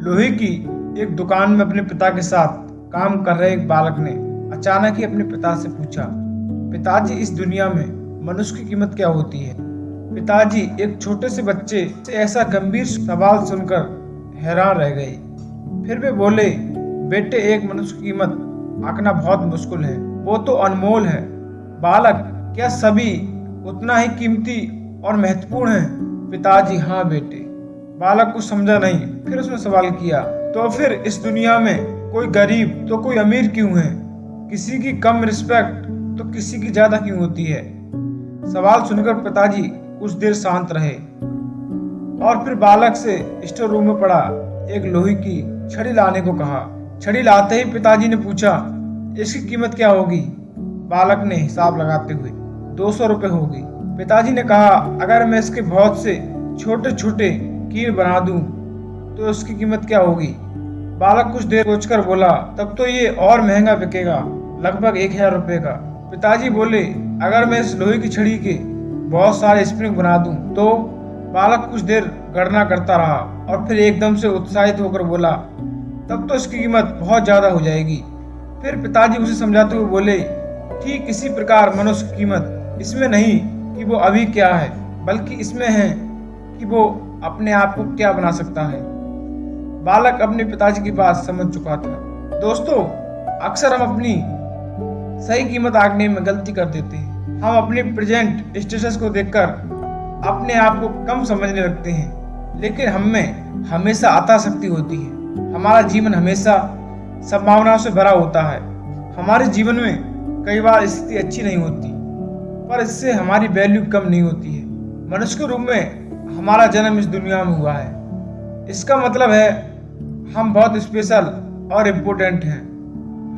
लोहे की एक दुकान में अपने पिता के साथ काम कर रहे एक बालक ने अचानक ही अपने पिता से पूछा, पिताजी, इस दुनिया में मनुष्य की कीमत क्या होती है? पिताजी एक छोटे से बच्चे से ऐसा गंभीर सवाल सुनकर हैरान रह गए। फिर वे बोले, बेटे, एक मनुष्य की कीमत आंकना बहुत मुश्किल है, वो तो अनमोल है। बालक, क्या सभी उतना ही कीमती और महत्वपूर्ण है? पिताजी, हाँ बेटे। बालक कुछ समझा नहीं। फिर उसने सवाल किया, तो फिर इस दुनिया में कोई गरीब तो कोई अमीर क्यों है? किसी की कम रिस्पेक्ट तो किसी की ज्यादा क्यों होती है? सवाल सुनकर पिताजी कुछ देर शांत रहे और फिर बालक से स्टोर रूम में पड़ा एक लोहे की छड़ी लाने को कहा। छड़ी लाते ही पिताजी ने पूछा, इसकी कीमत क्या होगी? बालक ने हिसाब लगाते हुए 200 रुपये होगी। पिताजी ने कहा, अगर मैं इसके बहुत से छोटे छोटे कील बना दूं तो इसकी कीमत क्या होगी? बालक कुछ देर सोचकर बोला, तब तो ये और महंगा बिकेगा, लगभग 1000 रुपये का। पिताजी बोले, अगर मैं इस लोहे की छड़ी के बहुत सारे स्प्रिंग बना दूं तो? बालक कुछ देर गणना करता रहा और फिर एकदम से उत्साहित होकर बोला, तब तो इसकी कीमत बहुत ज्यादा हो जाएगी। फिर पिताजी उसे समझाते हुए बोले, ठीक इसी प्रकार मनुष्य की कीमत इसमें नहीं कि वो अभी क्या है, बल्कि इसमें है कि वो अपने आप को क्या बना सकता है। बालक अपने पिताजी की बात समझ चुका था। दोस्तों, अक्सर हम अपनी सही कीमत आंकने में गलती कर देते हैं। हम अपने प्रेजेंट स्टेटस को देखकर अपने आप को कम समझने लगते हैं, लेकिन हमें हमेशा अता शक्ति होती है। हमारा जीवन हमेशा संभावनाओं से भरा होता है। हमारे जीवन में कई बार स्थिति अच्छी नहीं होती, पर इससे हमारी वैल्यू कम नहीं होती है। मनुष्य के रूप में हमारा जन्म इस दुनिया में हुआ है। इसका मतलब है हम बहुत स्पेशल और इम्पोर्टेंट हैं।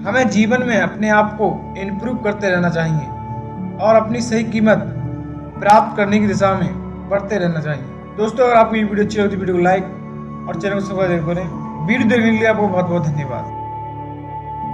हमें जीवन में अपने आप को इम्प्रूव करते रहना चाहिए और अपनी सही कीमत प्राप्त करने की दिशा में बढ़ते रहना चाहिए। दोस्तों, अगर आपको ये वीडियो अच्छी लगती है, वीडियो को लाइक और चैनल को सब्सक्राइब करें। वीडियो देखने के लिए आपको बहुत बहुत धन्यवाद।